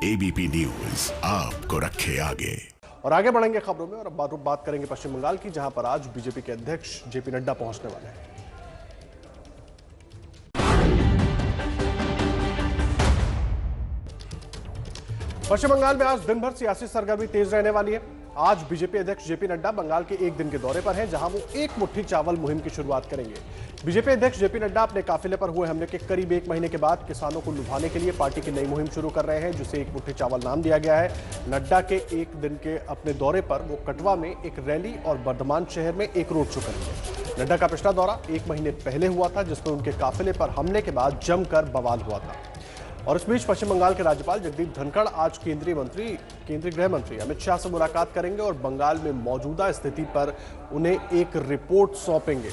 ABP news आपको रखे आगे। और आगे बढ़ेंगे खबरों में और अब बात करेंगे पश्चिम बंगाल की, जहां पर आज बीजेपी के अध्यक्ष जेपी नड्डा पहुंचने वाले हैं। पश्चिम बंगाल में आज दिन भर सियासी सरगर्मी तेज रहने वाली है। आज बीजेपी अध्यक्ष जेपी नड्डा बंगाल के एक दिन के दौरे पर हैं, जहां वो एक मुट्ठी चावल मुहिम की शुरुआत करेंगे। बीजेपी अध्यक्ष जेपी नड्डा अपने काफिले पर हुए हमले के करीब एक महीने के बाद किसानों को लुभाने के लिए पार्टी की नई मुहिम शुरू कर रहे हैं, जिसे एक मुट्ठी चावल नाम दिया गया है। नड्डा के एक दिन के अपने दौरे पर वो कटवा में एक रैली और बर्धमान शहर में एक रोड शो करेंगे। नड्डा का पिछला दौरा एक महीने पहले हुआ था, जिसमें उनके काफिले पर हमले के बाद जमकर बवाल हुआ था। और इस बीच पश्चिम बंगाल के राज्यपाल जगदीप धनखड़ आज केंद्रीय गृह मंत्री अमित शाह से मुलाकात करेंगे और बंगाल में मौजूदा स्थिति पर उन्हें एक रिपोर्ट सौंपेंगे।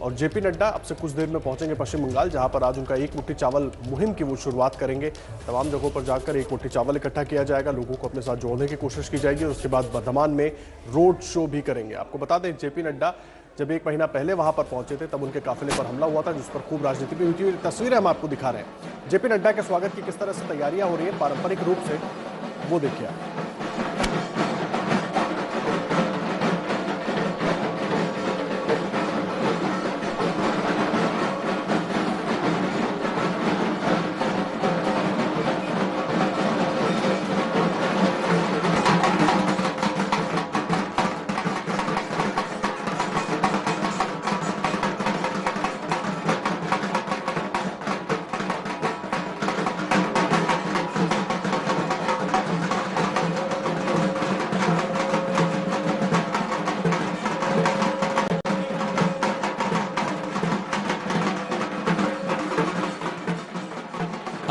और जेपी नड्डा अब से कुछ देर में पहुंचेंगे पश्चिम बंगाल, जहां पर आज उनका एक मुट्ठी चावल मुहिम की वो शुरुआत करेंगे। तमाम जगहों पर जाकर एक मुट्ठी चावल इकट्ठा किया जाएगा, लोगों को अपने साथ जोड़ने की कोशिश की जाएगी और उसके बाद बर्धमान में रोड शो भी करेंगे। आपको बता दें, जेपी नड्डा जब एक महीना पहले वहां पर पहुंचे थे, तब उनके काफिले पर हमला हुआ था, जिस पर खूब राजनीति भी हुई थी। तस्वीरें हम आपको दिखा रहे हैं जेपी नड्डा के स्वागत की किस तरह से तैयारियां हो रही है पारंपरिक रूप से, वो देखिए आप।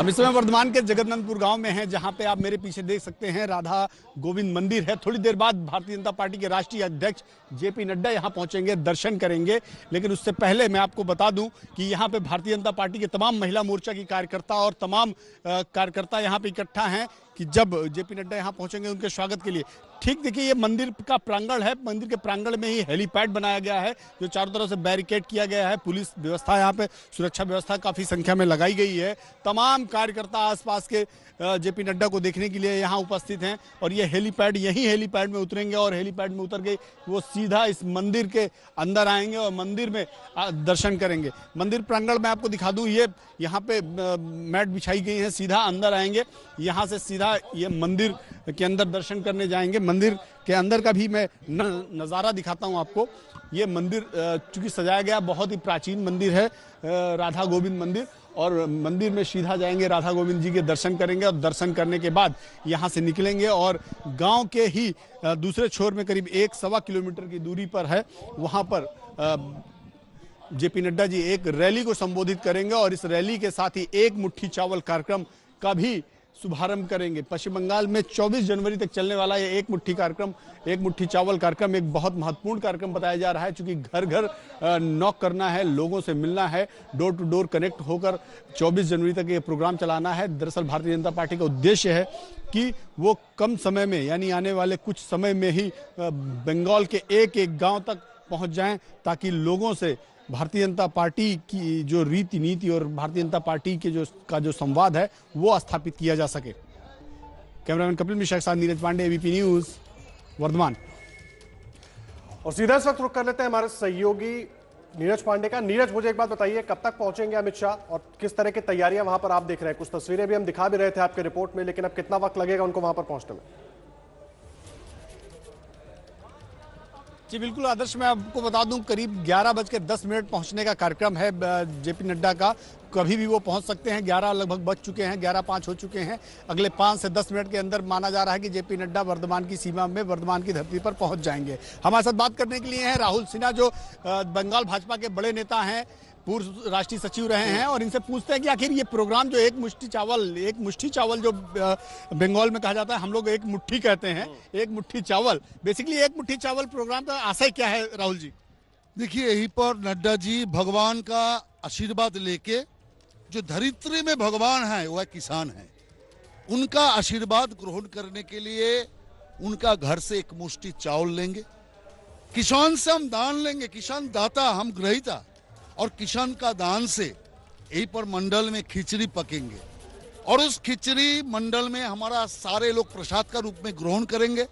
हम इस समय वर्धमान के जगन्नाथपुर गांव में हैं, जहां पे आप मेरे पीछे देख सकते हैं राधा गोविंद मंदिर है। थोड़ी देर बाद भारतीय जनता पार्टी के राष्ट्रीय अध्यक्ष जेपी नड्डा यहां पहुंचेंगे, दर्शन करेंगे। लेकिन उससे पहले मैं आपको बता दूं कि यहां पे भारतीय जनता पार्टी के तमाम महिला मोर्चा की कार्यकर्ता और तमाम कार्यकर्ता यहां पे इकट्ठा हैं कि जब जेपी नड्डा यहां पहुंचेंगे उनके स्वागत के लिए। ठीक देखिए, ये मंदिर का प्रांगण है। मंदिर के प्रांगण में ही हेलीपैड बनाया गया है, जो चारों तरफ से बैरिकेड किया गया है। पुलिस व्यवस्था यहाँ पे, सुरक्षा व्यवस्था काफी संख्या में लगाई गई है। तमाम कार्यकर्ता आसपास के जेपी नड्डा को देखने के लिए यहाँ उपस्थित हैं और ये हेलीपैड, यही हेलीपैड में उतरेंगे और हेलीपैड में उतर के वो सीधा इस मंदिर के अंदर आएंगे और मंदिर में दर्शन करेंगे। मंदिर प्रांगण में आपको दिखा दूं, ये यहाँ पे मैट बिछाई गई है, सीधा अंदर आएंगे। यहाँ से सीधा ये मंदिर के अंदर दर्शन करने जाएंगे। मंदिर के अंदर का भी मैं नज़ारा दिखाता हूँ आपको। ये मंदिर चूंकि सजाया गया, बहुत ही प्राचीन मंदिर है, राधा गोविंद मंदिर। और मंदिर में सीधा जाएंगे, राधा गोविंद जी के दर्शन करेंगे और दर्शन करने के बाद यहाँ से निकलेंगे और गांव के ही दूसरे छोर में करीब 1-1.25 किलोमीटर की दूरी पर है, वहाँ पर जेपी नड्डा जी एक रैली को संबोधित करेंगे और इस रैली के साथ ही एक मुट्ठी चावल कार्यक्रम का भी शुभारंभ करेंगे। पश्चिम बंगाल में 24 जनवरी तक चलने वाला ये एक मुट्ठी चावल कार्यक्रम एक बहुत महत्वपूर्ण कार्यक्रम बताया जा रहा है, क्योंकि घर घर नॉक करना है, लोगों से मिलना है, डोर टू डोर कनेक्ट होकर 24 जनवरी तक ये प्रोग्राम चलाना है। दरअसल भारतीय जनता पार्टी का उद्देश्य है कि वो कम समय में, यानी आने वाले कुछ समय में ही बंगाल के एक एक गाँव तक पहुँच जाएं, ताकि लोगों से भारतीय जनता पार्टी की जो रीति नीति और भारतीय जनता पार्टी के जो संवाद है वो स्थापित किया जा सके। कैमरामैन कपिल मिश्रा के साथ नीरज पांडे, एबीपी न्यूज, वर्धमान। और सीधा इस वक्त रुख कर लेते हैं हमारे सहयोगी नीरज पांडे का। नीरज, मुझे एक बात बताइए, कब तक पहुंचेंगे अमित शाह और किस तरह की तैयारियां वहां पर आप देख रहे हैं? कुछ तस्वीरें भी हम दिखा भी रहे थे आपके रिपोर्ट में, लेकिन अब कितना वक्त लगेगा उनको वहां पर पहुंचने में? जी बिल्कुल आदर्श, मैं आपको बता दूं करीब 11:10 पहुंचने का कार्यक्रम है जेपी नड्डा का। कभी भी वो पहुंच सकते हैं। 11 लगभग बज चुके हैं, 11:05 हो चुके हैं। अगले 5 से 10 मिनट के अंदर माना जा रहा है कि जेपी नड्डा वर्धमान की सीमा में, वर्धमान की धरती पर पहुंच जाएंगे। हमारे साथ बात करने के लिए हैं राहुल सिन्हा, जो बंगाल भाजपा के बड़े नेता हैं, पूर्व राष्ट्रीय सचिव रहे हैं, और इनसे पूछते हैं कि आखिर ये प्रोग्राम जो एक मुट्ठी चावल जो बंगाल में कहा जाता है, हम लोग एक मुट्ठी कहते हैं, एक मुट्ठी चावल, बेसिकली एक मुट्ठी चावल प्रोग्राम का आशय क्या है राहुल जी? देखिए, यहीं पर नड्डा जी भगवान का आशीर्वाद लेके, जो धरित्री में भगवान है वह किसान है, उनका आशीर्वाद ग्रहण करने के लिए उनका घर से एक मुट्ठी चावल लेंगे। किसान से हम दान लेंगे, किसान दाता, हम ग्रहीता, और किसान का दान से यहीं पर मंडल में खिचड़ी पकेंगे। और उस खिचड़ी मंडल में हमारा सारे लोग प्रसाद का रूप में ग्रहण करेंगे।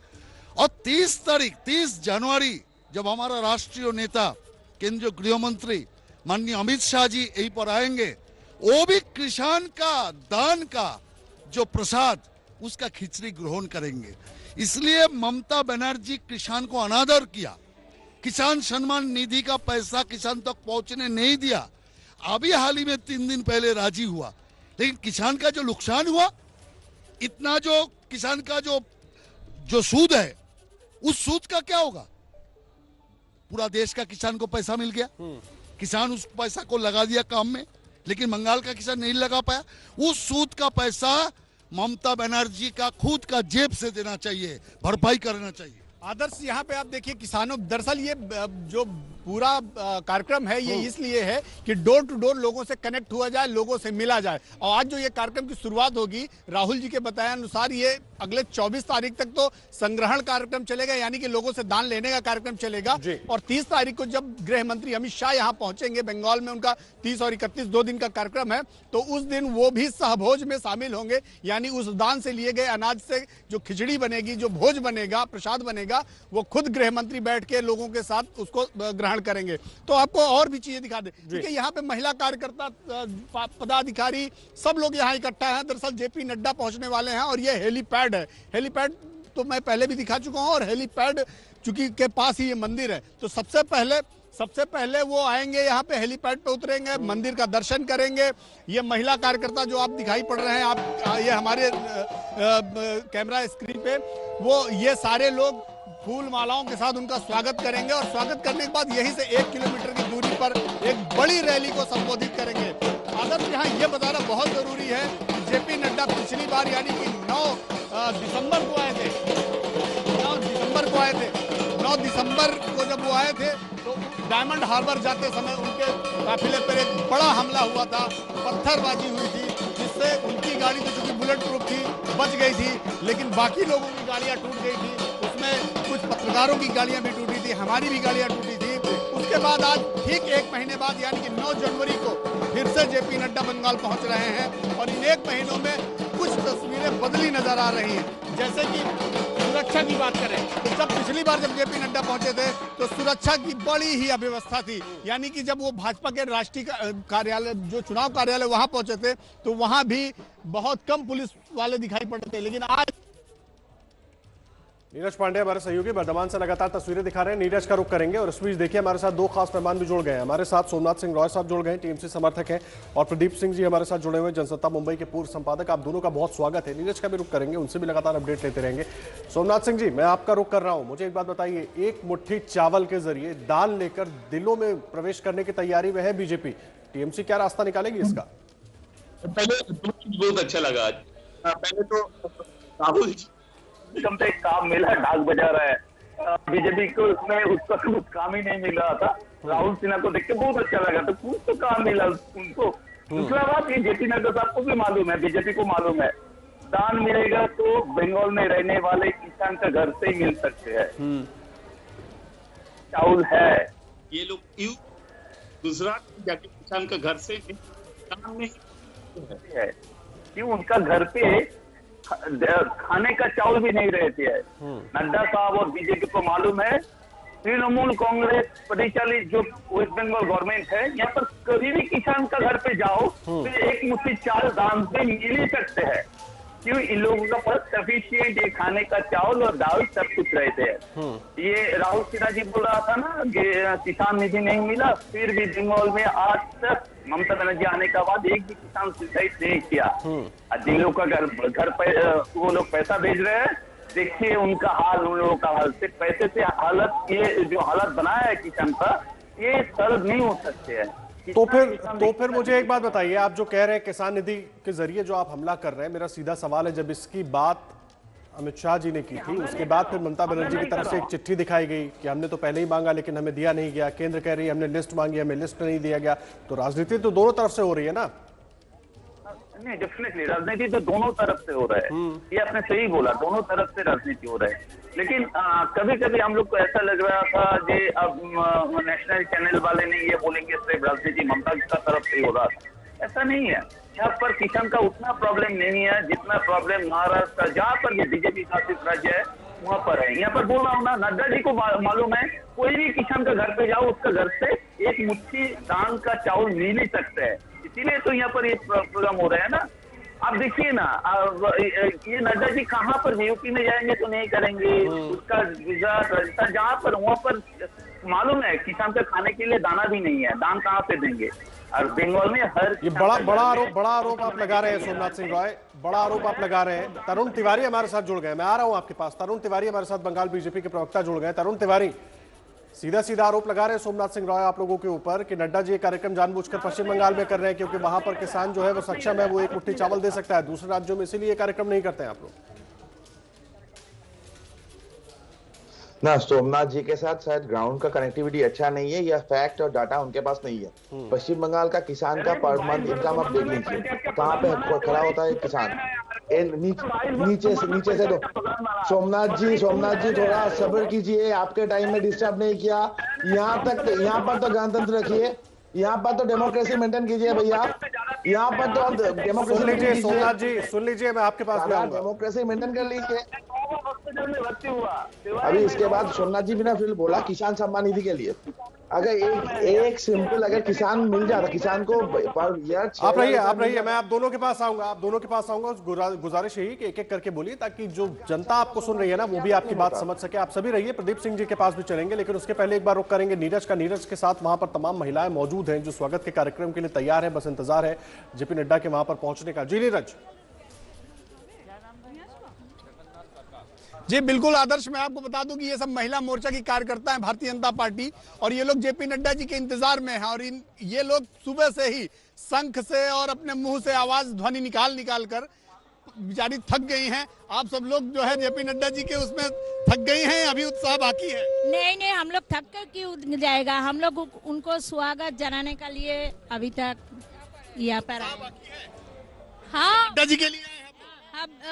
और 30 जनवरी जब हमारा राष्ट्रीय नेता केंद्रीय गृह मंत्री माननीय अमित शाह जी यहीं पर आएंगे, वो भी किसान का दान का जो प्रसाद उसका खिचड़ी ग्रहण करेंगे। इसलिए ममता बनर्जी किसान को अनादर किया, किसान सम्मान निधि का पैसा किसान तक पहुंचने नहीं दिया। अभी हाल ही में 3 दिन पहले राजी हुआ, लेकिन किसान का जो नुकसान हुआ, इतना जो किसान का जो सूद है, उस सूद का क्या होगा? पूरा देश का किसान को पैसा मिल गया, किसान उस पैसा को लगा दिया काम में, लेकिन बंगाल का किसान नहीं लगा पाया। उस सूद का पैसा ममता बनर्जी का खुद का जेब से देना चाहिए, भरपाई करना चाहिए। आदर्श, यहाँ पे आप देखिए किसानों, दरअसल ये जो पूरा कार्यक्रम है ये इसलिए है कि डोर टू डोर लोगों से कनेक्ट हुआ जाए, लोगों से मिला जाए। और आज जो ये कार्यक्रम की शुरुआत होगी, राहुल जी के बताए अनुसार ये अगले 24 तारीख तक तो संग्रहण कार्यक्रम चलेगा, यानी कि लोगों से दान लेने का कार्यक्रम चलेगा। और 30 तारीख को जब गृह मंत्री अमित शाह यहाँ पहुंचेंगे, बंगाल में उनका 30 और 31 2 दिन का कार्यक्रम है, तो उस दिन वो भी सहभोज में शामिल होंगे। यानी उस दान से लिए गए अनाज से जो खिचड़ी बनेगी, जो भोज बनेगा, प्रसाद बनेगा, वो खुद गृह मंत्री बैठ के लोगों के साथ उसको ग्रहण करेंगे। तो आपको और भी चीजें दिखा दे, क्योंकि यहाँ पे महिला कार्यकर्ता, पदाधिकारी सब लोग यहाँ इकट्ठा हैं। दरअसल जेपी नड्डा पहुंचने वाले हैं और ये हेलीपैड है। हेलीपैड तो मैं पहले भी दिखा चुका हूँ, और हेलीपैड चूंकि के पास ही ये मंदिर है, तो सबसे पहले वो आएंगे यहाँ पे, हेलीपैड पे उतरेंगे, मंदिर का दर्शन करेंगे। ये महिला कार्यकर्ता जो आप दिखाई पड़ रहे हैं, आप ये हमारे कैमरा स्क्रीन पे, वो ये सारे लोग फूल मालाओं के साथ उनका स्वागत करेंगे। और स्वागत करने के बाद यहीं से 1 किलोमीटर की दूरी पर एक बड़ी रैली को संबोधित करेंगे। आदर्श, यहाँ ये बताना बहुत जरूरी है कि जेपी नड्डा पिछली बार यानी कि 9 दिसंबर को आए थे। 9 दिसंबर को जब वो आए थे तो डायमंड हार्बर जाते समय उनके काफिले पर एक बड़ा हमला हुआ था, पत्थरबाजी हुई थी, जिससे उनकी गाड़ी तो चूंकि बुलेट प्रूफ थी बच गई थी, लेकिन बाकी लोगों की गाड़ियां टूट गई थी। उसमें कुछ पत्रकारों की गाड़ियां भी टूटी थी, हमारी भी गाड़ियां टूटी थी। उसके बाद आज ठीक 1 महीने बाद यानी कि 9 जनवरी को फिर से जेपी नड्डा बंगाल पहुंच रहे हैं, और इन 1 महीनों में कुछ तस्वीरें बदली नजर आ रही हैं। जैसे कि सुरक्षा की बात करें तो जब पिछली बार जब जेपी नड्डा पहुंचे थे तो सुरक्षा की बड़ी ही अव्यवस्था थी। यानी कि जब वो भाजपा के राष्ट्रीय कार्यालय, जो चुनाव कार्यालय, वहां पहुंचे थे तो वहां भी बहुत कम पुलिस वाले दिखाई पड़ते थे, लेकिन आज नीरज पांडे हमारे सहयोगी वर्धमान से लगातार तस्वीरें दिखा रहे हैं। नीरज का रुख करेंगे, और इस बीच देखिए हमारे साथ 2 खास मेहमान भी जुड़ गए हैं। हमारे साथ सोमनाथ सिंह रॉय साहब जुड़ गए हैं, टीएमसी समर्थक हैं, और प्रदीप सिंह जी हमारे साथ जुड़े हुए हैं, जनसत्ता मुंबई के पूर्व संपादक। आप दोनों का बहुत स्वागत है। नीरज का भी रुख करेंगे, उनसे भी लगातार अपडेट लेते रहेंगे। सोमनाथ सिंह जी, मैं आपका रुख कर रहा हूं, मुझे एक बात बताइए, एक मुट्ठी चावल के जरिए दान लेकर दिलों में प्रवेश करने की तैयारी में है बीजेपी, टीएमसी क्या रास्ता निकालेगी इसका? पहले बहुत अच्छा लगा आज। पहले तो राहुल से एक काम मिला, डाक बजा रहा है बीजेपी को, उसमें उसका कुछ काम ही नहीं मिल रहा था। राहुल सिन्हा को देख के बहुत अच्छा लगा, तो कुछ तो काम मिला उनको। दूसरा बात, ये जेपी नड्डा साहब को भी मालूम है, बीजेपी को मालूम है, दान मिलेगा तो बंगाल में रहने वाले किसान का घर से ही मिल सकते हैं, चावल है। ये लोग गुजरात जाके किसान का घर से दान में है, क्यों उनका घर पे खाने का चावल भी नहीं रहते है। नड्डा साहब और बीजेपी को मालूम है, तृणमूल कांग्रेस परिचालित जो वेस्ट बंगाल गवर्नमेंट है, यहाँ पर कभी भी किसान का घर पे जाओ तो एक मुट्ठी चावल दान से मिल ही सकते हैं, क्यों इन लोगों का पास सफिशिएंट ये खाने का चावल और दाल सब कुछ रहते हैं। ये राहुल सिन्हा जी बोल रहा था ना कि किसान निधि नहीं मिला, फिर भी बंगाल में आज तक ममता बनर्जी आने के बाद एक भी किसान सुसाइड नहीं किया। जिन लोगों का घर पे वो लोग पैसा भेज रहे हैं, देखिए उनका हाल, उन लोगों का हाल, सिर्फ पैसे से हालत, ये जो हालत बनाया है किसान का, ये सॉल्व नहीं हो सकते हैं। तो फिर मुझे एक बात बताइए, आप जो कह रहे हैं किसान निधि के जरिए जो आप हमला कर रहे हैं, मेरा सीधा सवाल है, जब इसकी बात अमित शाह जी ने की थी, उसके बाद फिर ममता बनर्जी की तरफ से एक चिट्ठी दिखाई गई कि हमने तो पहले ही मांगा लेकिन हमें दिया नहीं गया, केंद्र कह रही है हमने लिस्ट मांगी, हमें लिस्ट नहीं दिया गया, तो राजनीति तो दोनों तरफ से हो रही है ना? नहीं, डेफिनेटली राजनीति तो दोनों तरफ से हो रहा है, ये आपने सही बोला, दोनों तरफ से राजनीति हो रहा है। लेकिन कभी कभी हम लोग को ऐसा लग रहा था कि अब नेशनल चैनल वाले नहीं ये बोलेंगे सिर्फ राजनीति ममता की तरफ से हो रहा था, ऐसा नहीं है। यहाँ पर किसान का उतना प्रॉब्लम नहीं है जितना प्रॉब्लम महाराष्ट्र, जहाँ पर भी बीजेपी शासित राज्य है वहाँ पर है। यहाँ पर बोल रहा हूँ ना, नड्डा जी को मालूम है, कोई भी किसान का घर पे जाओ, उसका घर से एक मुट्ठी धान का चावल मिल ही सकता है। इसीलिए तो यहाँ पर ये प्रोग्राम हो रहा है ना। आप देखिए ना, ये नड्डा जी कहाँ पर यूपी में जाएंगे तो नहीं करेंगे, उसका गुजरात राजस्थान जहाँ पर, वहाँ पर मालूम है किसान का खाने के लिए दाना भी नहीं है, दान कहाँ पे देंगे। और बंगाल में हर ये बड़ा आरोप आप लगा रहे हैं सोमनाथ सिंह रॉय, बड़ा आरोप आप लगा रहे हैं। तरुण तिवारी हमारे साथ जुड़ गए, मैं आ रहा हूं आपके पास। तरुण तिवारी हमारे साथ, बंगाल बीजेपी के प्रवक्ता जुड़ गए। तरुण तिवारी, सीधा आरोप लगा रहे हैं सोमनाथ सिंह रॉय आप लोगों के ऊपर कि नड्डा जी ये कार्यक्रम जानबूझकर पश्चिम बंगाल में कर रहे हैं क्योंकि वहां पर किसान जो है वो सक्षम है, वो एक मुट्ठी चावल दे सकता है, दूसरे राज्यों में इसीलिए कार्यक्रम नहीं करते हैं आप लोग। ना, सोमनाथ जी के साथ शायद ग्राउंड का कनेक्टिविटी अच्छा नहीं है या फैक्ट और डाटा उनके पास नहीं है। पश्चिम बंगाल का किसान का पर मंथ इनकम आप देख लीजिए, कहाँ पे खड़ा होता है किसान, नीचे से दो। सोमनाथ जी थोड़ा सब्र कीजिए, आपके टाइम में डिस्टर्ब नहीं किया। यहाँ पर तो गणतंत्र रखिए, यहाँ पर तो डेमोक्रेसी मेंटेन कीजिए भैया, यहाँ पर तो डेमोक्रेसी सुन लीजिए सोमनाथ जी, सुन लीजिए, मैं आपके पास डेमोक्रेसी मेंटेन कर लीजिए। अभी इसके बाद सोमनाथ जी भी ना फिर बोला किसान सम्मान निधि के लिए, अगर एक सिंपल अगर किसान मिल जाता, किसान को पर ईयर आप रहिए, मैं आप दोनों के पास आऊंगा। गुजारिश यही कि एक एक करके बोलिए ताकि जो जनता आपको सुन रही है ना वो भी आपकी बात समझ सके। आप सभी रहिए, प्रदीप सिंह जी के पास भी चलेंगे, लेकिन उसके पहले एक बार रुक करेंगे नीरज के साथ। वहां पर तमाम महिलाएं मौजूद हैं जो स्वागत के कार्यक्रम के लिए तैयार है, बस इंतजार है जेपी नड्डा के वहां पर पहुंचने का। जी नीरज। जी बिल्कुल आदर्श, मैं आपको बता दूं कि ये सब महिला मोर्चा की कार्यकर्ता हैं भारतीय जनता पार्टी, और ये लोग जेपी नड्डा जी के इंतजार में हैं। और ये लोग सुबह से ही शंख से और अपने मुंह से आवाज ध्वनि निकाल कर बेचारी थक गई हैं। आप सब लोग जो है जेपी नड्डा जी के उसमें थक गई हैं, अभी उत्साह बाकी है? नहीं, हम लोग थक कर क्यों जाएगा, हम लोग उनको स्वागत जनाने के लिए अभी तक यहाँ पर आए। हाँ, नड्डा जी के लिए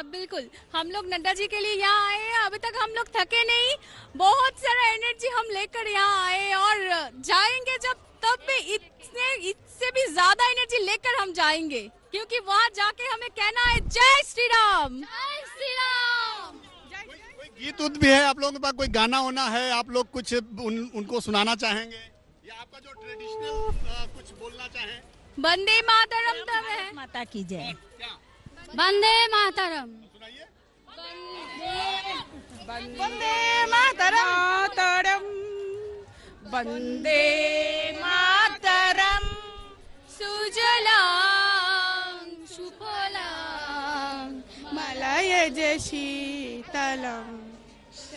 बिल्कुल, हम लोग नड्डा जी के लिए यहाँ आए हैं। अभी तक हम लोग थके नहीं, बहुत सारा एनर्जी हम लेकर यहाँ आए और जाएंगे जब, तब भी इससे भी ज्यादा एनर्जी लेकर हम जाएंगे, क्योंकि वहाँ जाके हमें कहना है जय श्री राम, जय श्री राम। कोई गीत उत भी है आप लोगों के पास, कोई गाना होना है, आप लोग कुछ उनको सुनाना चाहेंगे या आपका जो ट्रेडिशनल कुछ बोलना चाहें? वंदे मातरम तब है, माता की जय, वंदे मातरम, वंदे मातरम, वंदे मातरम, सुजलां सुफलां मलयज शीतलम,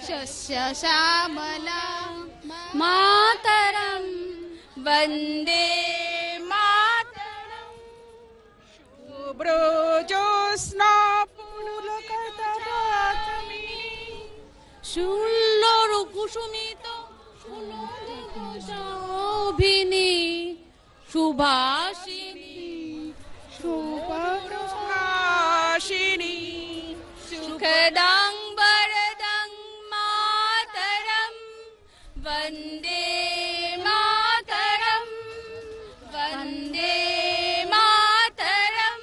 शस्य श्यामलां मातरम, वंदे मातरम, शुभ्रो ज्योत्स्ना पुलकितयामिनी, शुल्लोरु कुसुमितो शोभिनी, सुभाषिनी शुभप्रकाशिनी, सुखदं वरदं मातरम, वंदे मातरम, वंदे मातरम,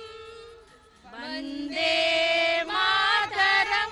वंदे मातरम,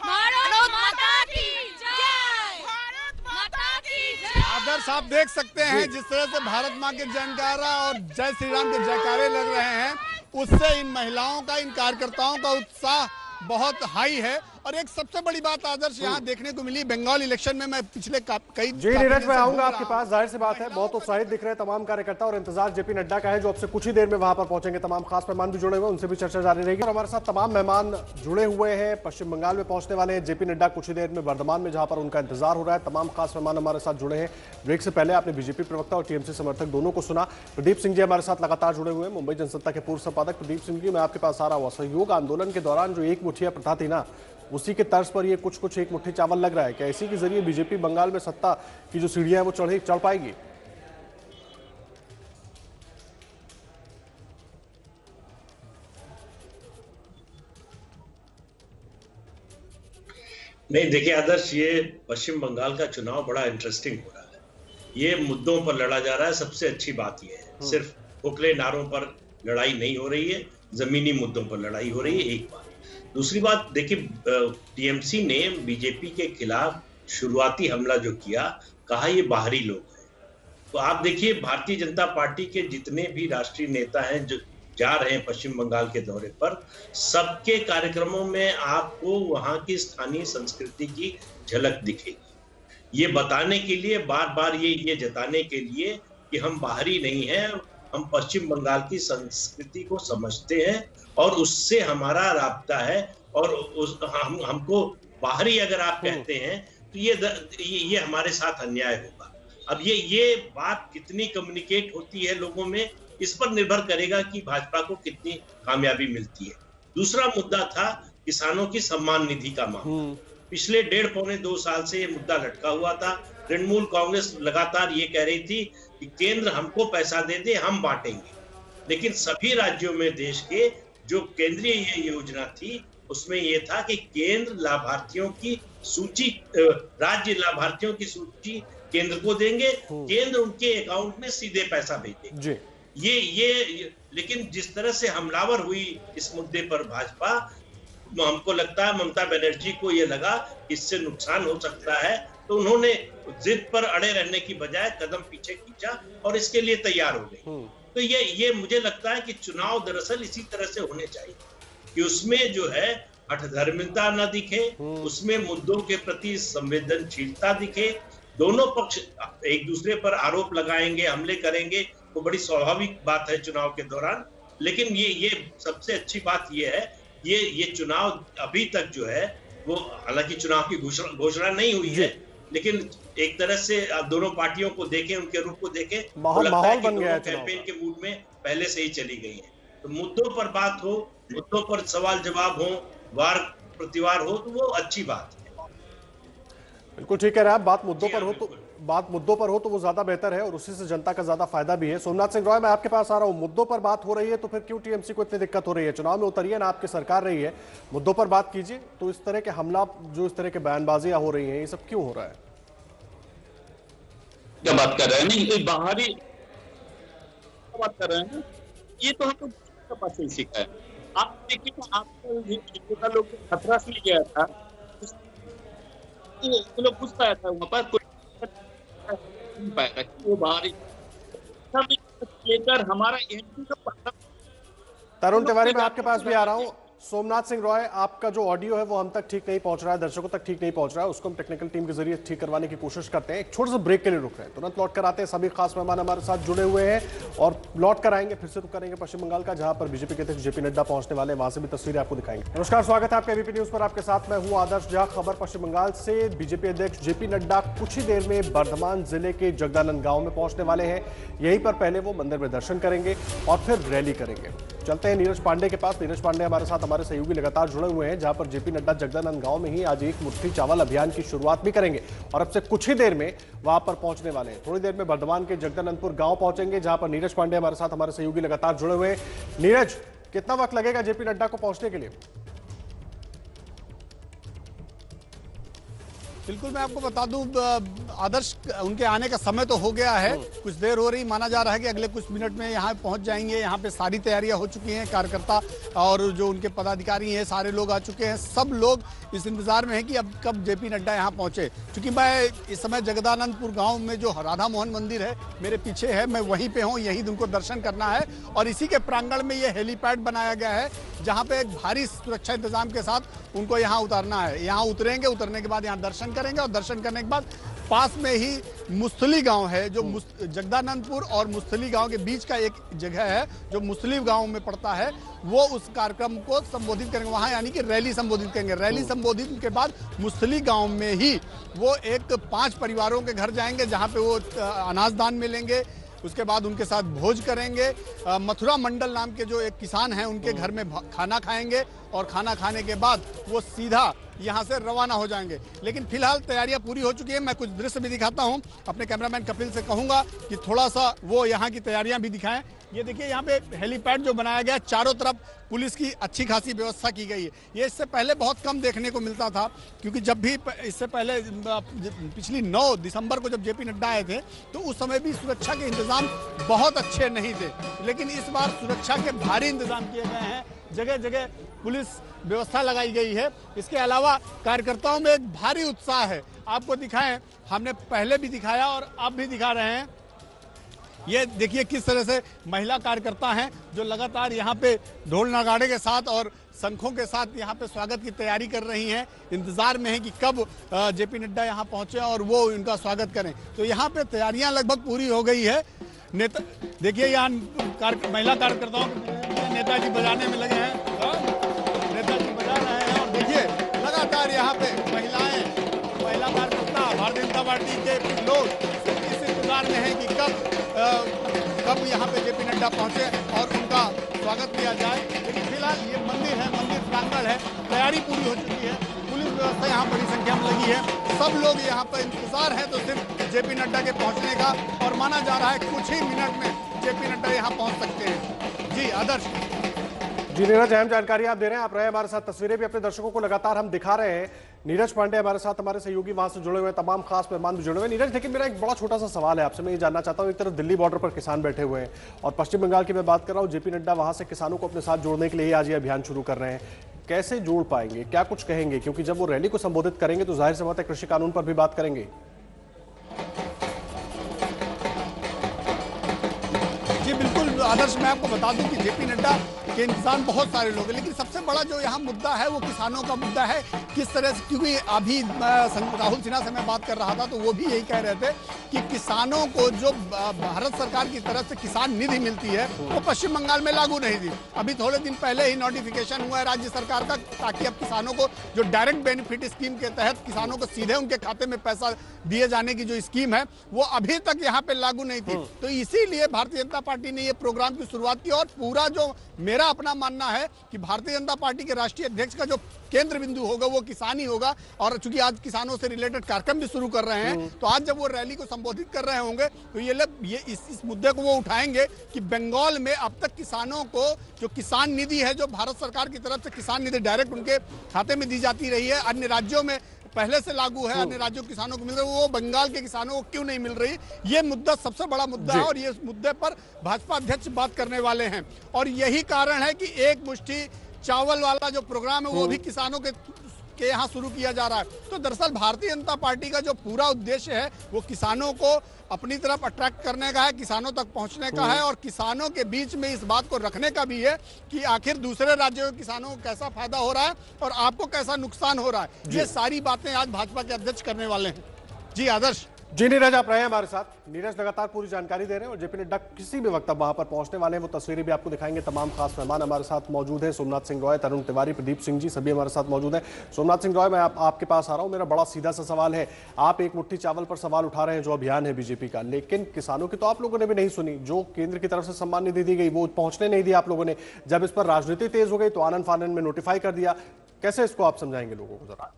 भारत माता की जय, भारत माता की जय। आदर्श आप देख सकते हैं जिस तरह से भारत माँ के जयकारा और जय श्री राम के जयकारे लग रहे हैं, उससे इन महिलाओं का, इन कार्यकर्ताओं का उत्साह बहुत हाई है। और एक सबसे बड़ी बात आदर्श यहाँ देखने को मिली बंगाल इलेक्शन में, मैं पिछले कई जी नीरज मैं आऊंगा आपके पास, जाहिर सी बात है बहुत उत्साहित दिख रहे हैं तमाम कार्यकर्ता और इंतजार जेपी नड्डा का है जो अब से कुछ ही देर में वहां पर पहुंचेंगे। तमाम खास मेहमान भी जुड़े हुए हैं, उनसे भी चर्चा जारी रहेगी। और हमारे साथ तमाम मेहमान जुड़े हुए हैं, पश्चिम बंगाल में पहुंचने वाले हैं जेपी नड्डा कुछ ही देर में वर्धमान में, जहां पर उनका इंतजार हो रहा है। तमाम खास मेहमान हमारे साथ जुड़े हैं। ब्रेक से पहले आपने बीजेपी प्रवक्ता और टीएमसी समर्थक दोनों को सुना। प्रदीप सिंह जी हमारे साथ लगातार जुड़े हुए हैं, मुंबई जनसत्ता के पूर्व संपादक। प्रदीप सिंह जी, मैं आपके पास आ रहा हूँ। असहयोग आंदोलन के दौरान जो एक मुठिया प्रथा थी ना, उसी के तर्ज पर ये कुछ एक मुट्ठी चावल लग रहा है। क्या इसी के जरिए बीजेपी बंगाल में सत्ता की जो सीढ़ियां हैं वो चढ़ पाएगी? नहीं, देखिए आदर्श, ये पश्चिम बंगाल का चुनाव बड़ा इंटरेस्टिंग हो रहा है। ये मुद्दों पर लड़ा जा रहा है। सबसे अच्छी बात ये है, सिर्फ खोखले नारों पर लड़ाई नहीं हो रही है, जमीनी मुद्दों पर लड़ाई हो रही है। एक बात। दूसरी बात देखिए, टीएमसी ने बीजेपी के खिलाफ शुरुआती हमला जो किया, कहा ये बाहरी लोग हैं। तो आप देखिए, भारतीय जनता पार्टी के जितने भी राष्ट्रीय नेता हैं जो जा रहे हैं पश्चिम बंगाल के दौरे पर, सबके कार्यक्रमों में आपको वहां की स्थानीय संस्कृति की झलक दिखेगी। ये बताने के लिए, बार बार ये जताने के लिए कि हम बाहरी नहीं हैं, हम पश्चिम बंगाल की संस्कृति को समझते हैं और उससे हमारा राब्ता है, और हमको बाहरी अगर आप कहते हैं तो ये हमारे साथ अन्याय होगा। अब ये बात कितनी कम्युनिकेट होती है लोगों में, इस पर निर्भर करेगा कि भाजपा को कितनी कामयाबी मिलती है। दूसरा मुद्दा था किसानों की सम्मान निधि का मामला। पिछले 1.5-2 साल से ये मुद्दा लटका हुआ था। तृणमूल कांग्रेस लगातार ये कह रही थी कि केंद्र हमको पैसा दे दे, हम बांटेंगे। लेकिन सभी राज्यों में देश के जो केंद्रीय ये योजना थी, उसमें ये था कि केंद्र लाभार्थियों की सूची, राज्य लाभार्थियों की सूची केंद्र को देंगे, केंद्र उनके अकाउंट में सीधे पैसा भेजेंगे। ये लेकिन जिस तरह से हमलावर हुई इस मुद्दे पर भाजपा, हमको लगता है ममता बनर्जी को ये लगा इससे नुकसान हो सकता है, तो उन्होंने जिद पर अड़े रहने की बजाय कदम पीछे खींचा और इसके लिए तैयार हो गई। तो ये मुझे लगता है कि चुनाव दरअसल इसी तरह से होने चाहिए कि उसमें जो है हठधर्मिता न दिखे, उसमें मुद्दों के प्रति संवेदनशीलता दिखे। दोनों पक्ष एक दूसरे पर आरोप लगाएंगे, हमले करेंगे, वो बड़ी स्वाभाविक बात है चुनाव के दौरान। लेकिन ये सबसे अच्छी बात ये है, ये चुनाव अभी तक जो है वो, हालांकि चुनाव की घोषणा नहीं हुई है, लेकिन एक तरह से दोनों पार्टियों को देखें, उनके रूप को देखें, माहौल बन गया है, कैंपेन के मूड में पहले से ही चली गई है। तो मुद्दों पर बात हो, मुद्दों पर सवाल जवाब हो, वार प्रतिवार हो, तो वो अच्छी बात है। बिल्कुल ठीक है, बात मुद्दों पर हो तो वो ज्यादा बेहतर है और उसी से जनता का ज्यादा फायदा भी है। सोमनाथ सिंह रॉय, मैं आपके पास आ रहा हूं। मुद्दों पर बात हो रही है तो फिर क्यों टीएमसी को इतनी दिक्कत हो रही है? चुनाव में उतरिए ना, आपकी सरकार रही है, मुद्दों पर बात कीजिए। तो इस तरह के हमला, जो इस तरह के बयानबाजियां हो रही हैं, ये सब क्यों हो रहा है? क्या बात कर रहे हैं? नहीं, बाहरी बात कर रहे हैं, ये तो हमको पास से सीखा है। आप देखिए, आपका लोग खतरा से गया था, लोग घुस पाया था वहां पर, कोई पाया था वो बाहरी लेकर हमारा तरुण तिवारी, मैं आपके पास भी आ रहा हूं। सोमनाथ सिंह रॉय, आपका जो ऑडियो है वो हम तक ठीक नहीं पहुंच रहा है, दर्शकों तक ठीक नहीं पहुंच रहा है, उसको हम टेक्निकल टीम के जरिए ठीक करवाने की कोशिश करते हैं। एक छोटे से ब्रेक के लिए रुक रहे हैं, तुरंत लौट कर आते हैं। सभी खास मेहमान हमारे साथ जुड़े हुए हैं और लौट कर आएंगे, फिर से रुक करेंगे पश्चिम बंगाल का, जहां पर बीजेपी के अध्यक्ष जेपी नड्डा पहुंचने वाले हैं, वहां से भी तस्वीरें आपको दिखाएंगे। नमस्कार, स्वागत है आपका एबीपी न्यूज पर। आपके साथ मैं हूं आदर्श झा। खबर पश्चिम बंगाल से, बीजेपी अध्यक्ष जेपी नड्डा कुछ ही देर में बर्धमान जिले के जगदानंद गांव में पहुंचने वाले हैं। यहीं पर पहले वो मंदिर में दर्शन करेंगे और फिर रैली करेंगे। चलते हैं नीरज पांडे के पास। नीरज पांडे हमारे साथ, हमारे सहयोगी लगातार जुड़े हुए हैं, जहां पर जेपी नड्डा जगदानंद गांव में ही आज एक मुट्ठी चावल अभियान की शुरुआत भी करेंगे और अब से कुछ ही देर में वहां पर पहुंचने वाले हैं। थोड़ी देर में बर्धमान के जगदानंदपुर गांव पहुंचेंगे, जहां पर नीरज पांडे हमारे साथ, हमारे सहयोगी लगातार जुड़े हुए हैं। नीरज, कितना वक्त लगेगा जेपी नड्डा को पहुंचने के लिए? बिल्कुल, मैं आपको बता दूं आदर्श, उनके आने का समय तो हो गया है, कुछ देर हो रही, माना जा रहा है कि अगले कुछ मिनट में यहाँ पहुँच जाएंगे। यहाँ पे सारी तैयारियां हो चुकी हैं, कार्यकर्ता और जो उनके पदाधिकारी हैं सारे लोग आ चुके हैं। सब लोग इस इंतजार में हैं कि अब कब जेपी नड्डा यहाँ पहुँचे। क्योंकि मैं इस समय जगदानंदपुर गाँव में जो राधा मोहन मंदिर है मेरे पीछे है, मैं वहीं पर हूँ, यहीं उनको दर्शन करना है और इसी के प्रांगण में ये हेलीपैड बनाया गया है, जहाँ पे एक भारी सुरक्षा इंतजाम के साथ उनको यहाँ उतारना है। यहाँ उतरेंगे, उतरने के बाद यहाँ दर्शन करेंगे और दर्शन करने के बाद पास में ही मुस्तली गांव है, जो जगदानंदपुर और मुस्तली गांव के बीच का एक जगह है जो मुस्तली गांव में पड़ता है, वो उस कार्यक्रम को संबोधित करेंगे वहां, यानी कि रैली संबोधित करेंगे। रैली संबोधित के बाद मुस्तली गांव में ही वो एक 5 परिवारों के घर जाएंगे, जहां पे वो अनाज दान में लेंगे। उसके बाद उनके साथ भोज करेंगे। मथुरा मंडल नाम के जो एक किसान हैं उनके घर में खाना खाएंगे और खाना खाने के बाद वो सीधा यहाँ से रवाना हो जाएंगे। लेकिन फिलहाल तैयारियां पूरी हो चुकी है। मैं कुछ दृश्य भी दिखाता हूँ, अपने कैमरामैन कपिल से कहूंगा कि थोड़ा सा वो यहाँ की तैयारियां भी दिखाएं। ये देखिए यहाँ पे हेलीपैड जो बनाया गया, चारों तरफ पुलिस की अच्छी खासी व्यवस्था की गई है। ये इससे पहले बहुत कम देखने को मिलता था, क्योंकि जब भी इससे पहले पिछली 9 दिसंबर को जब जेपी नड्डा आए थे तो उस समय भी सुरक्षा के इंतजाम बहुत अच्छे नहीं थे। लेकिन इस बार सुरक्षा के भारी इंतजाम किए गए हैं, जगह जगह पुलिस व्यवस्था लगाई गई है। इसके अलावा कार्यकर्ताओं में एक भारी उत्साह है। आपको दिखाएं, हमने पहले भी दिखाया और अब भी दिखा रहे हैं। ये देखिए किस तरह से महिला कार्यकर्ता हैं जो लगातार यहाँ पे ढोल नगाड़े के साथ और शंखों के साथ यहाँ पे स्वागत की तैयारी कर रही हैं। इंतजार में है कि कब जेपी नड्डा यहाँ पहुँचे और वो उनका स्वागत करें। तो यहाँ पे तैयारियाँ लगभग पूरी हो गई है। नेता देखिए यहाँ महिला कार्यकर्ताओं नेताजी बजाने में लगे हैं, नेताजी बजा रहे हैं। और देखिए लगातार यहाँ पे महिला कार्यकर्ता भारतीय जनता पार्टी के लोग इस इंतजार में है कि कब यहाँ पे जेपी नड्डा पहुंचे और उनका स्वागत किया जाए। लेकिन फिलहाल ये मंदिर है, मंदिर प्रांगण है, तैयारी पूरी हो चुकी है। पुलिस व्यवस्था यहाँ बड़ी संख्या में लगी है। सब लोग यहाँ पर इंतजार है तो सिर्फ जेपी नड्डा के पहुंचने का, और माना जा रहा है कुछ ही मिनट में जेपी नड्डा यहाँ पहुंच सकते हैं। जी आदर्श। जी नीरज, अहम जानकारी आप दे रहे हैं, आप रहे हमारे साथ, तस्वीरें भी अपने दर्शकों को लगातार हम दिखा रहे हैं। नीरज पांडे हमारे साथ, हमारे सहयोगी वहां से जुड़े हुए हैं, तमाम खास मेहमान भी जुड़े हुए हैं। नीरज, लेकिन मेरा एक बड़ा छोटा सा सवाल है आपसे, मैं ये जानना चाहता हूँ, एक तरफ दिल्ली बॉर्डर पर किसान बैठे हुए हैं और पश्चिम बंगाल की मैं बात कर रहा हूँ, जेपी नड्डा वहां से किसानों को अपने साथ जोड़ने के लिए आज ये अभियान शुरू कर रहे हैं। कैसे जोड़ पाएंगे, क्या कुछ कहेंगे? क्योंकि जब वो रैली को संबोधित करेंगे तो जाहिर सी बात है कृषि कानून पर भी बात करेंगे। जी बिल्कुल आदर्श, मैं आपको बता दूं कि जेपी नड्डा के इंतजाम बहुत सारे लोग हैं, लेकिन सबसे बड़ा जो यहाँ मुद्दा है वो किसानों का मुद्दा है। किस तरह से, क्योंकि अभी राहुल सिन्हा से मैं बात कर रहा था तो वो भी यही कह रहे थे कि किसानों को जो भारत सरकार की तरफ से किसान निधि मिलती है वो पश्चिम बंगाल में लागू नहीं थी। अभी थोड़े दिन पहले ही नोटिफिकेशन हुआ है राज्य सरकार का, ताकि अब किसानों को जो डायरेक्ट बेनिफिट स्कीम के तहत किसानों को सीधे उनके खाते में पैसा दिए जाने की जो स्कीम है वो अभी तक यहाँ पे लागू नहीं थी। तो इसीलिए भारतीय जनता पार्टी ने ये प्रोग्राम की शुरुआत की। और पूरा जो मेरा अपना मानना है कि भारतीय जनता पार्टी के राष्ट्रीय अध्यक्ष का जो केंद्र बिंदु होगा वो किसान ही होगा। और चूंकि आज किसानों से रिलेटेड कार्यक्रम भी शुरू कर रहे हैं, तो आज जब वो रैली को संबोधित कर रहे होंगे तो ये इस मुद्दे को वो उठाएंगे कि बंगाल में अब तक किसानों को जो किसान निधि है, जो भारत सरकार की तरफ से किसान निधि डायरेक्ट उनके खाते में दी जाती रही है, अन्य राज्यों में पहले से लागू है, अन्य राज्यों के किसानों को मिल रही है, वो बंगाल के किसानों को क्यों नहीं मिल रही? ये मुद्दा सबसे बड़ा मुद्दा है और ये मुद्दे पर भाजपा अध्यक्ष बात करने वाले हैं। और यही कारण है कि एक मुट्ठी चावल वाला जो प्रोग्राम है वो भी किसानों के यहाँ शुरू किया जा रहा है। तो दरअसल भारतीय जनता पार्टी का जो पूरा उद्देश्य है वो किसानों को अपनी तरफ अट्रैक्ट करने का है, किसानों तक पहुंचने का है और किसानों के बीच में इस बात को रखने का भी है कि आखिर दूसरे राज्यों के किसानों को कैसा फायदा हो रहा है और आपको कैसा नुकसान हो रहा है। ये सारी बातें आज भाजपा के अध्यक्ष करने वाले हैं। जी आदर्श। जी नीरज, आप रहे हैं हमारे साथ। नीरज लगातार पूरी जानकारी दे रहे हैं और जेपी नड्डा किसी भी वक्त अब वहां पर पहुंचने वाले हैं, वो तस्वीरें भी आपको दिखाएंगे। तमाम खास मेहमान हमारे साथ मौजूद हैं, सोमनाथ सिंह रॉय, तरुण तिवारी, प्रदीप सिंह जी, सभी हमारे साथ मौजूद हैं। सोमनाथ सिंह रॉय, मैं आपके पास आ रहा हूं। मेरा बड़ा सीधा सा सवाल है, आप एक मुट्ठी चावल पर सवाल उठा रहे हैं जो अभियान है बीजेपी का, लेकिन किसानों की तो आप लोगों ने भी नहीं सुनी। जो केंद्र की तरफ से सम्मान निधि दी गई वो पहुंचने नहीं दिया आप लोगों ने। जब इस पर राजनीति तेज हो गई तो आनंद फानन में नोटिफाई कर दिया। कैसे इसको आप समझाएंगे लोगों को जरा?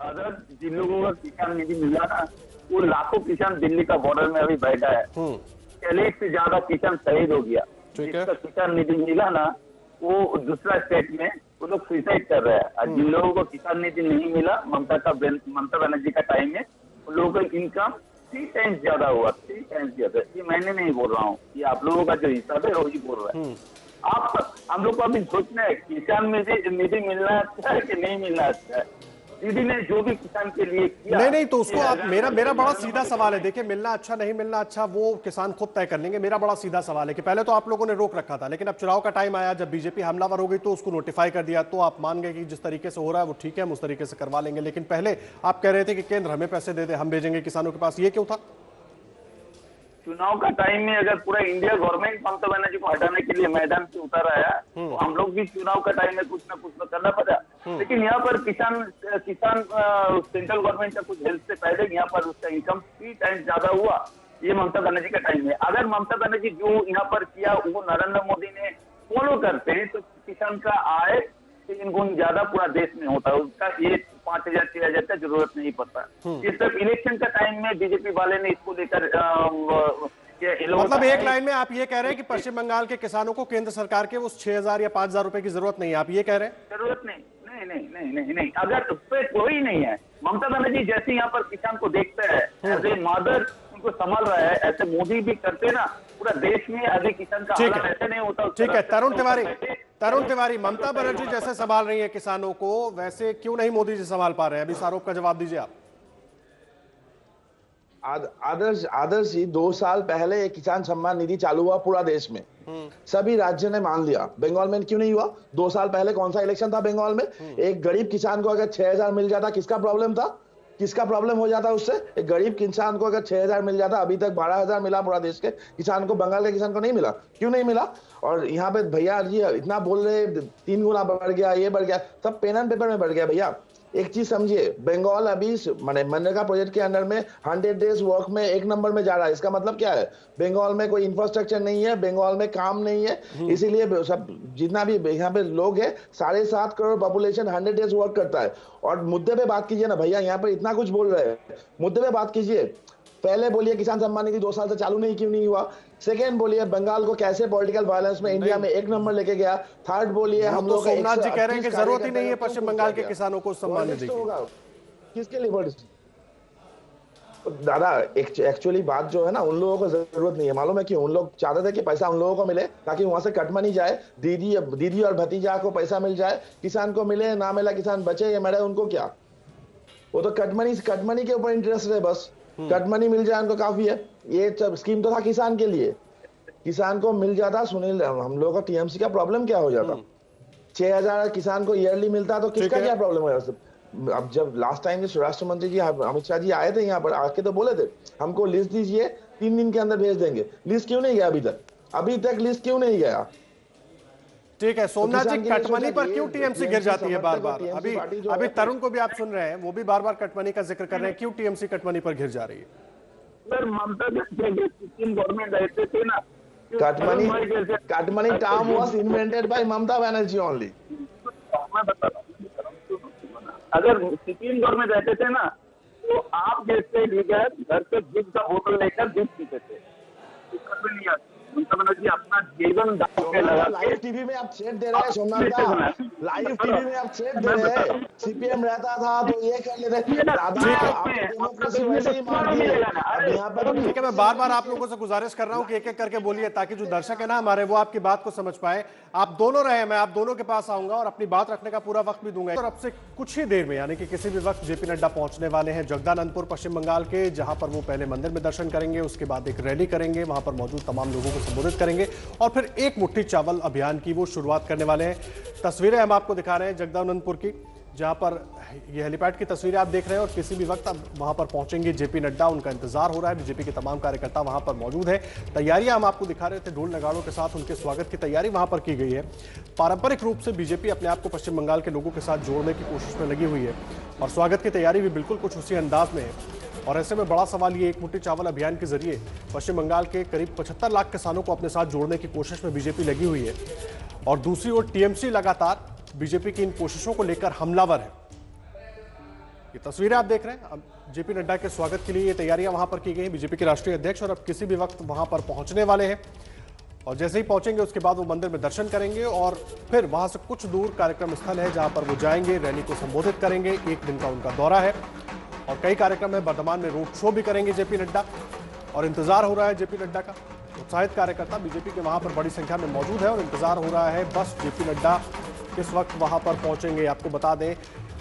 अगर जिन लोगों को किसान निधि मिला ना, वो लाखों किसान दिल्ली का बॉर्डर में अभी बैठा है। 40 से ज्यादा किसान शहीद हो गया। जिसका किसान निधि मिला ना, वो दूसरा स्टेट में वो लोग सुसाइड कर रहे हैं। और जिन लोगों को किसान निधि नहीं मिला, ममता बनर्जी का टाइम में, उन लोगों का इनकम 3 टाइम्स ज्यादा हुआ, 3 टाइम्स ज्यादा। ये मैंने नहीं बोल रहा हूँ, ये आप लोगों का जो हिसाब है वही बोल रहा है। आप हम लोग को अभी सोचना है किसान निधि मिलना अच्छा है कि नहीं मिलना अच्छा है। दीदी ने जो भी किसान के लिए किया, नहीं तो उसको आप, मेरा बड़ा सीधा सवाल है, देखिए मिलना अच्छा नहीं मिलना अच्छा वो किसान खुद तय कर लेंगे। मेरा बड़ा सीधा सवाल है कि पहले तो आप लोगों ने रोक रखा था, लेकिन अब चुनाव का टाइम आया, जब बीजेपी हमलावर हो गई तो उसको नोटिफाई कर दिया। तो आप मान गए कि जिस तरीके से हो रहा है वो ठीक है, हम उस तरीके से करवा लेंगे। लेकिन पहले आप कह रहे थे कि केंद्र हमें पैसे दे दे, हम भेजेंगे किसानों के पास, ये क्यों था? चुनाव का टाइम में अगर पूरा इंडिया गवर्नमेंट ममता बनर्जी को हटाने के लिए मैदान से उतर आया, तो हम लोग भी चुनाव का टाइम में कुछ ना कुछ तो करना पड़ा। लेकिन यहाँ पर किसान सेंट्रल गवर्नमेंट का कुछ हेल्प से पहले यहाँ पर उसका इनकम 3 टाइम्स ज्यादा हुआ। ये ममता बनर्जी का टाइम है। अगर ममता बनर्जी जो यहाँ पर किया वो नरेंद्र मोदी ने फॉलो करते हैं तो किसान का आय 3 गुण ज्यादा पूरा देश में होता है उसका। ये 5,000 6,000 का जरूरत नहीं पड़ता। इस तरफ इलेक्शन का टाइम में बीजेपी वाले ने इसको लेकर मतलब एक लाइन में आप ये कह रहे हैं कि पश्चिम बंगाल के किसानों को केंद्र सरकार के उस 6,000 या 5,000 रुपए की जरूरत नहीं है, आप ये कह रहे हैं? जरूरत नहीं, नहीं। अगर उस पर कोई नहीं है, ममता बनर्जी जैसे यहाँ पर किसान को देखते हैं एज ए मदर उनको संभाल रहा है, ऐसे मोदी भी करते ना पूरा देश में अभी किसान का हालत ऐसे नहीं होता। ठीक है तरुण तिवारी, ममता बनर्जी जैसे संभाल रही है किसानों को, वैसे क्यों नहीं मोदी जी संभाल पा रहे हैं? अभी इस आरोप का जवाब दीजिए आप। आदर्श जी 2 साल पहले एक किसान सम्मान निधि चालू हुआ पूरा देश में, सभी राज्य ने मान लिया। बंगाल में क्यों नहीं हुआ? 2 साल पहले कौन सा इलेक्शन था बंगाल में? एक गरीब किसान को अगर 6,000 मिल जाता, किसका प्रॉब्लम था? किसका प्रॉब्लम हो जाता उससे? एक गरीब किसान को अगर 6,000 मिल जाता, अभी तक 12,000 मिला पूरा देश के किसान को, बंगाल के किसान को नहीं मिला। क्यों नहीं मिला? और यहाँ पे भैया जी इतना बोल रहे 3 गुना बढ़ गया, ये बढ़ गया, सब पेन एंड पेपर में बढ़ गया। भैया एक चीज समझिए, बंगाल अभी मनरेगा प्रोजेक्ट के अंडर में 100 डेज वर्क में 1 नंबर में जा रहा है। इसका मतलब क्या है? बंगाल में कोई इंफ्रास्ट्रक्चर नहीं है, बंगाल में काम नहीं है, इसीलिए सब जितना भी यहाँ पे लोग है 7.5 करोड़ पॉपुलेशन 100 डेज वर्क करता है। और मुद्दे पे बात कीजिए ना भैया, यहाँ पे इतना कुछ बोल रहे हैं, मुद्दे पे बात कीजिए। पहले बोलिए किसान सम्मान निधि 2 साल से चालू नहीं क्यों नहीं हुआ? सेकेंड बोलिए बंगाल को कैसे पॉलिटिकल वायलेंस में इंडिया में 1 नंबर लेके गया? थर्ड बोलिए हम लोग सोमनाथ जी कह रहे हैं कि जरूरत ही नहीं है पश्चिम बंगाल के किसानों को सम्मान निधि की। किसके लिए? दादा एक्चुअली बात जो है ना, उन लोगों को जरूरत नहीं है, मालूम है क्यों? उन लोग चाहते थे कि पैसा उन लोगों को मिले ताकि वहां से कट मनी जाए, दीदी और भतीजा को पैसा मिल जाए, किसान को मिले ना मिला, किसान बचे या मरे उनको क्या? वो तो कट मनी के ऊपर इंटरेस्ट है, बस कट मनी मिल जाए उनको काफी है। ये स्कीम तो था किसान के लिए, किसान को मिल जाता। सुनील, हम लोगों का टीएमसी का प्रॉब्लम क्या हो जाता? 6,000 किसान को ईयरली मिलता तो किसका क्या प्रॉब्लम हो जाता? अब जब लास्ट टाइम जो स्वराष्ट्र मंत्री जी अमित शाह जी आए थे यहाँ पर, आके तो बोले थे हमको लिस्ट दीजिए, 3 दिन के अंदर भेज देंगे। लिस्ट क्यों नहीं गया अभी तक लिस्ट क्यों नहीं गया? ठीक है सोमनाथ जी, कटमनी पर क्यों टीएमसी गिर जाती है बार बार? अभी तरुण को भी आप सुन रहे हैं, वो भी बार बार कटमनी का जिक्र कर रहे हैं, क्यों टीएमसी कटमनी पर गिर जा रही है? सर ममता गवर्नमेंट रहते थे ना, cut money term was invented by Mamata Banerjee only. मैं बता रहा हूं, अगर सिक्किम गवर्नमेंट रहते थे ना तो आप जैसे लीडर घर से दूध का बोतल लेकर दूध पीते थे, दिक्कत भी नहीं आती। ममता बनर्जी अपना जीवन दांव पे लगा। लाइव टीवी में आप सेट दे रहे हैं सोमनाथ दा, लाइव टीवी में आप सेट दे रहे हैं। सीपीएम रहता था तो ये कर लेते, डेमोक्रेसी वैसे ही मार दिए। अब यहाँ पर ठीक है, मैं बार बार आप लोगों से गुजारिश कर रहा हूँ कि एक एक करके बोलिए ताकि जो दर्शक है ना हमारे, वो आपकी बात को समझ पाए। आप दोनों रहे, मैं आप दोनों के पास आऊंगा और अपनी बात रखने का पूरा वक्त भी दूंगा। और अब से कुछ ही देर में, यानी कि किसी भी वक्त जेपी नड्डा पहुंचने वाले हैं जगदानंदपुर पश्चिम बंगाल के, जहां पर वो पहले मंदिर में दर्शन करेंगे, उसके बाद एक रैली करेंगे, वहां पर मौजूद तमाम लोगों को संबोधित करेंगे और फिर एक मुट्ठी चावल अभियान की वो शुरुआत करने वाले हैं। तस्वीरें हम आपको दिखा रहे हैं जगदानंदपुर की, जहां पर ये हेलीपैड की तस्वीरें आप देख रहे हैं और किसी भी वक्त अब वहां पर पहुंचेंगे जेपी नड्डा, उनका इंतजार हो रहा है। बीजेपी के तमाम कार्यकर्ता वहां पर मौजूद है। तैयारियां हम आपको दिखा रहे थे, ढोल नगाड़ों के साथ उनके स्वागत की तैयारी वहां पर की गई है। पारंपरिक रूप से बीजेपी अपने आप को पश्चिम बंगाल के लोगों के साथ जोड़ने की कोशिश में लगी हुई है और स्वागत की तैयारी भी बिल्कुल कुछ उसी अंदाज में है। और ऐसे में बड़ा सवाल ये, एक मुट्ठी चावल अभियान के जरिए पश्चिम बंगाल के करीब 75 लाख किसानों को अपने साथ जोड़ने की कोशिश में बीजेपी लगी हुई है और दूसरी ओर टीएमसी लगातार बीजेपी की इन कोशिशों को लेकर हमलावर है। ये तस्वीरें आप देख रहे हैं, अब जेपी नड्डा के स्वागत के लिए ये तैयारियां वहां पर की गई हैं। बीजेपी के राष्ट्रीय अध्यक्ष और अब किसी भी वक्त वहां पर पहुंचने वाले हैं और जैसे ही पहुंचेंगे उसके बाद वो मंदिर में दर्शन करेंगे और फिर वहां से कुछ दूर कार्यक्रम स्थल है जहां पर वो जाएंगे, रैली को संबोधित करेंगे। 1 दिन का उनका दौरा है और कई कार्यक्रम है। वर्धमान में रोड शो भी करेंगे जेपी नड्डा और इंतजार हो रहा है जेपी नड्डा का। उत्साहित कार्यकर्ता बीजेपी के वहां पर बड़ी संख्या में मौजूद है और इंतजार हो रहा है बस जेपी नड्डा किस वक्त वहां पर पहुंचेंगे। आपको बता दें,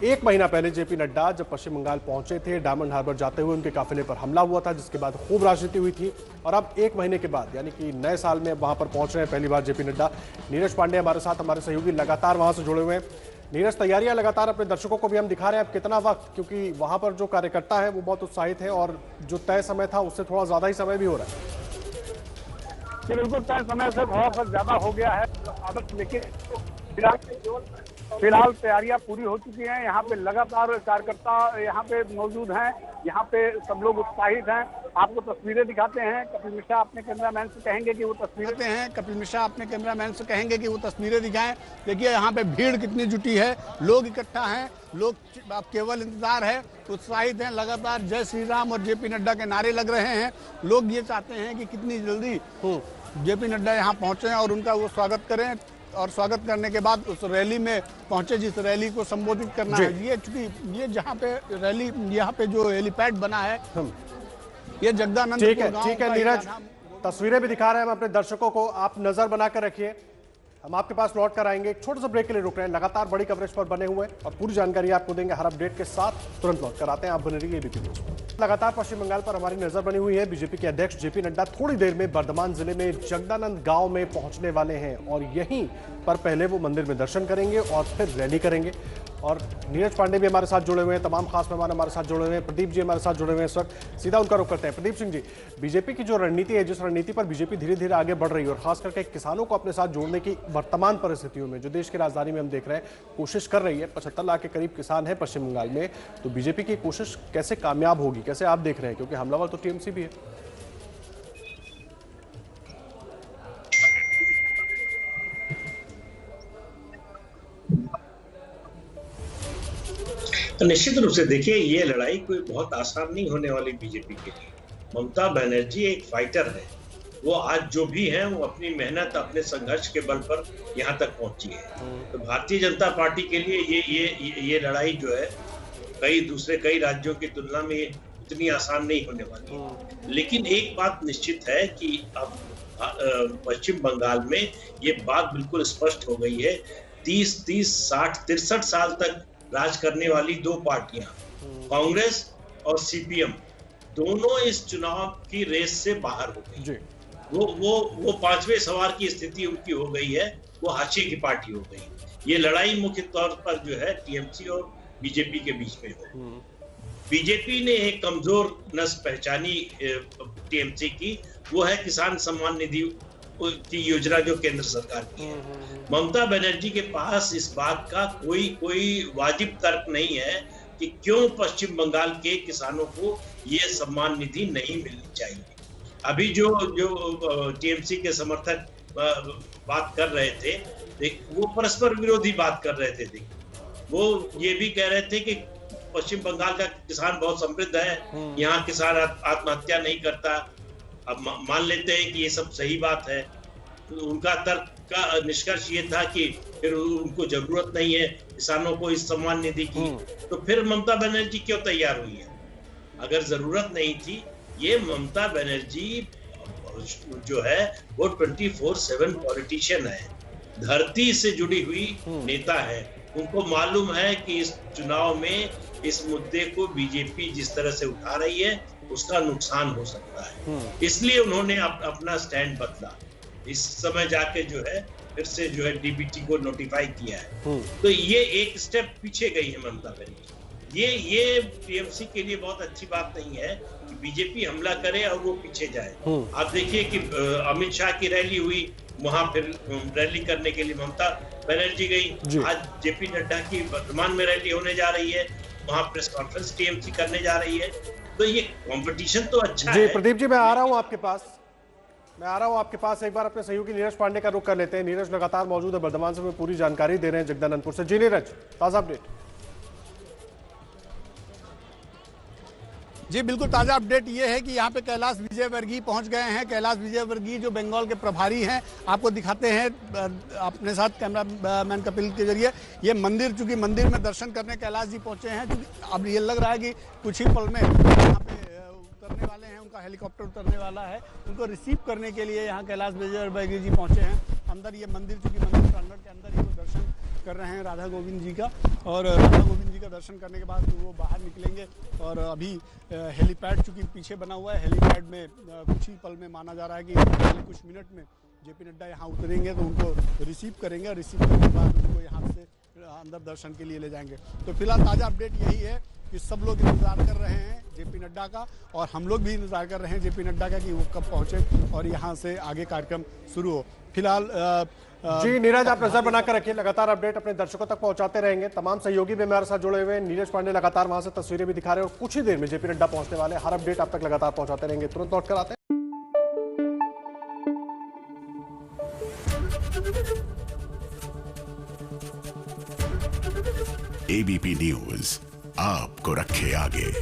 1 महीना पहले जेपी नड्डा जब पश्चिम बंगाल पहुंचे थे, डायमंड हार्बर जाते हुए उनके काफिले पर हमला हुआ था, जिसके बाद खूब राजनीति हुई थी। और अब 1 महीने के बाद, यानी कि नए साल में वहां पर पहुंच रहे हैं पहली बार जेपी नड्डा। नीरज पांडे हमारे साथ, हमारे सहयोगी लगातार वहां से जुड़े हुए हैं। नीरज, तैयारियां लगातार अपने दर्शकों को भी हम दिखा रहे हैं, अब कितना वक्त, क्योंकि वहां पर जो कार्यकर्ता है वो बहुत उत्साहित है और जो तय समय था उससे थोड़ा ज्यादा ही समय भी हो रहा है। बिल्कुल तय समय से थोड़ा सा ज्यादा हो गया है, लेकिन फिलहाल तैयारियां पूरी हो चुकी हैं। यहाँ पे लगातार कार्यकर्ता यहाँ पे मौजूद हैं, यहाँ पे सब लोग उत्साहित हैं आपको तस्वीरें दिखाते हैं। कपिल मिश्रा अपने कैमरामैन से कहेंगे कि वो तस्वीरें कि वो तस्वीरें दिखाएं। देखिए यहाँ पे भीड़ कितनी जुटी है, लोग इकट्ठा हैं, लोग अब केवल इंतजार है, उत्साहित हैं, लगातार जय श्री राम और जेपी नड्डा के नारे लग रहे हैं। लोग ये चाहते हैं कि कितनी जल्दी जेपी नड्डा यहाँ पहुंचे और उनका वो स्वागत करें, और स्वागत करने के बाद उस रैली में पहुंचे जिस रैली को संबोधित करना है। ये चूंकि ये जहाँ पे रैली, यहाँ पे जो हेलीपैड बना है ये जगदानंद। ठीक है नीरज, तस्वीरें भी दिखा रहे हैं हम अपने दर्शकों को, आप नजर बनाकर रखिए, हम आपके पास लौट कर आएंगे। एक छोटे से ब्रेक के लिए रुक रहे हैं, लगातार बड़ी कवरेज पर बने हुए और पूरी जानकारी आपको देंगे हर अपडेट के साथ। तुरंत लौट कर आते हैं, आप बने रहिए एबीपी न्यूज पर। लगातार पश्चिम बंगाल पर हमारी नजर बनी हुई है। बीजेपी के अध्यक्ष जेपी नड्डा थोड़ी देर में बर्धमान जिले में जगदानंद गांव में पहुंचने वाले हैं और यहीं पर पहले वो मंदिर में दर्शन करेंगे और फिर रैली करेंगे। और नीरज पांडे भी हमारे साथ जुड़े हुए हैं, तमाम खास मेहमान हमारे साथ जुड़े हुए हैं, प्रदीप जी हमारे साथ जुड़े हुए हैं। इस वक्त सीधा उनका रुख करते हैं। प्रदीप सिंह जी, बीजेपी की जो रणनीति है, जिस रणनीति पर बीजेपी धीरे धीरे आगे बढ़ रही है और खास करके किसानों को अपने साथ जोड़ने की वर्तमान परिस्थितियों में जो देश की राजधानी में हम देख रहे हैं कोशिश कर रही है, 75 लाख के करीब किसान है पश्चिम बंगाल में, तो बीजेपी की कोशिश कैसे कामयाब होगी, कैसे आप देख रहे हैं, क्योंकि हमलावर तो टीएमसी भी है। तो निश्चित रूप से देखिए, ये लड़ाई कोई बहुत आसान नहीं होने वाली बीजेपी के लिए। ममता बनर्जी एक फाइटर है, वो आज जो भी है वो अपनी मेहनत, अपने संघर्ष के बल पर यहाँ तक पहुंची है। तो भारतीय जनता पार्टी के लिए ये लड़ाई जो है कई राज्यों की तुलना में इतनी आसान नहीं होने वाली। लेकिन एक बात निश्चित है कि अब पश्चिम बंगाल में ये बात बिल्कुल स्पष्ट हो गई है। 30, 60, 63 साल तक राज करने वाली दो पार्टियां, कांग्रेस और सीपीएम, दोनों इस चुनाव की रेस से बाहर हो गई। वो पांचवें सवार की स्थिति उनकी हो गई है, वो हाशिए की पार्टी हो गई। ये लड़ाई मुख्य तौर पर जो है टीएमसी और बीजेपी के बीच में हो। बीजेपी ने एक कमजोर नस पहचानी टीएमसी की, वो है किसान सम्मान निधि की योजना जो केंद्र सरकार की है। ममता बनर्जी के पास इस बात का कोई वाजिब तर्क नहीं है कि क्यों पश्चिम बंगाल के किसानों को ये सम्मान निधि नहीं मिलनी चाहिए। अभी जो टीएमसी के समर्थक बात कर रहे थे, वो परस्पर विरोधी बात कर रहे थे। वो ये भी कह रहे थे कि पश्चिम बंगाल का किसान बहुत समृद्ध है, यहाँ किसान आत्महत्या नहीं करता। अब मान लेते हैं कि ये सब सही बात है, तो उनका तर्क का निष्कर्ष ये था कि फिर उनको जरूरत नहीं है किसानों को इस सम्मान निधि की, तो फिर ममता बनर्जी क्यों तैयार हुई है? अगर जरूरत नहीं थी, ये ममता बनर्जी जो है वो 24/7 पॉलिटिशियन है, धरती से जुड़ी हुई नेता है। उनको मालूम है कि इस चुनाव में इस मुद्दे को बीजेपी जिस तरह से उठा रही है उसका नुकसान हो सकता है, इसलिए उन्होंने अपना स्टैंड बदला। इस समय जाके जो है फिर से जो है डीबीटी को नोटिफाई किया है, तो ये एक स्टेप पीछे गई है ममता बनर्जी। ये टीएमसी के लिए बहुत अच्छी बात नहीं है कि बीजेपी हमला करे और वो पीछे जाए। आप देखिए कि अमित शाह की रैली हुई, वहां फिर रैली करने के लिए ममता बनर्जी गई। आज जेपी नड्डा की वर्तमान में रैली होने जा रही है, वहां प्रेस कॉन्फ्रेंस टीएमसी करने जा रही है। तो ये कंपटीशन तो अच्छा है। प्रदीप जी, मैं आ रहा हूं आपके पास। एक बार अपने सहयोगी नीरज पांडे का रुख कर लेते हैं। नीरज लगातार मौजूद है बर्धमान से, पूरी जानकारी दे रहे हैं जगदानंदपुर से। जी नीरज, ताजा अपडेट। जी बिल्कुल, ताज़ा अपडेट ये है कि यहाँ पे कैलाश विजयवर्गीय पहुँच गए हैं। कैलाश विजयवर्गीय जो बंगाल के प्रभारी हैं, आपको दिखाते हैं अपने साथ कैमरा मैन कपिल के जरिए। ये मंदिर, चूंकि मंदिर में दर्शन करने कैलाश जी पहुँचे हैं, चूँकि अब ये लग रहा है कि कुछ ही पल में यहाँ पे उतरने वाले हैं, उनका हेलीकॉप्टर उतरने वाला है। उनको रिसीव करने के लिए यहाँ कैलाश विजयवर्गीय जी पहुँचे हैं। अंदर ये मंदिर, चूँकि मंदिर प्रांगण के अंदर ही वो दर्शन कर रहे हैं राधा गोविंद जी का, और राधा गोविंद जी का दर्शन करने के बाद वो बाहर निकलेंगे। और अभी हेलीपैड चूँकि पीछे बना हुआ है, हेलीपैड में कुछ ही पल में माना जा रहा है कि कुछ मिनट में जेपी नड्डा यहाँ उतरेंगे, तो उनको रिसीव करेंगे। रिसीव करने के बाद उनको यहाँ से अंदर दर्शन के लिए ले जाएंगे। तो फिलहाल ताज़ा अपडेट यही है कि सब लोग इंतजार कर रहे हैं जेपी नड्डा का, और हम लोग भी इंतजार कर रहे हैं जेपी नड्डा का कि वो कब पहुँचे और यहाँ से आगे कार्यक्रम शुरू हो। फिलहाल जी नीरज, आप नजर बनाकर रखिए, लगातार अपडेट अपने दर्शकों तक पहुंचाते रहेंगे। तमाम सहयोगी भी हमारे साथ जुड़े हुए हैं। नीरज पांडे लगातार वहां से तस्वीरें भी दिखा रहे हैं और कुछ ही देर में जेपी नड्डा पहुंचने वाले। हर अपडेट आप तक लगातार पहुंचाते रहेंगे। तुरंत लौट कर आते हैं। एबीपी न्यूज आपको रखे आगे।